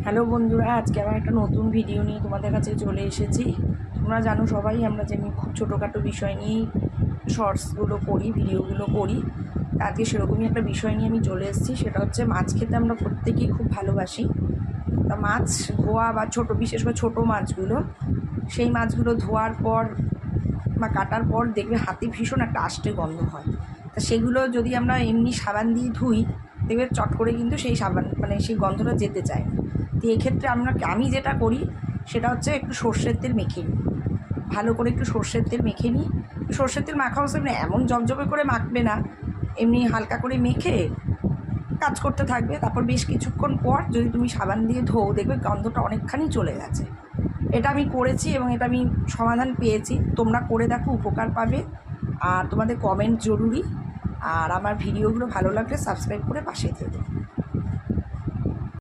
Hello বন্ধুরা, আজকে আবার একটা নতুন ভিডিও নিয়ে তোমাদের কাছে চলে এসেছি। তোমরা জানো সবাই আমরা যেমনি খুব ছোটোখাটো বিষয় নিয়েই শর্টসগুলো করি, ভিডিওগুলো করি। আজকে সেরকমই একটা বিষয় নিয়ে আমি চলে এসেছি। সেটা হচ্ছে মাছ খেতে আমরা প্রত্যেকেই খুব ভালোবাসি। তা মাছ ধোয়া বা বিশেষ করে ছোটো মাছগুলো, সেই মাছগুলো ধোয়ার পর বা কাটার পর দেখবে হাতে ভীষণ একটা আষ্টে গন্ধ হয়। তা সেগুলো যদি আমরা এমনি সাবান দিয়ে ধুই, দেখবে চট করে কিন্তু সেই সাবান সেই গন্ধটা যেতে চায় না। তো এক্ষেত্রে আমি যেটা করি সেটা হচ্ছে একটু সর্ষের তেল মেখে নিই, ভালো করে একটু সর্ষের তেল মেখে নিই। সর্ষের তেল মাখা হচ্ছে এমন জবজবে করে মাখবে না, এমনি হালকা করে মেখে কাজ করতে থাকবে। তারপর বেশ কিছুক্ষণ পর যদি তুমি সাবান দিয়ে ধোও, দেখবে গন্ধটা অনেকখানি চলে গেছে। এটা আমি করেছি এবং এটা আমি সমাধান পেয়েছি। তোমরা করে দেখো, উপকার পাবে। আর তোমাদের কমেন্ট জরুরি। আর আমার ভিডিওগুলো ভালো লাগলে সাবস্ক্রাইব করে পাশে থেকো।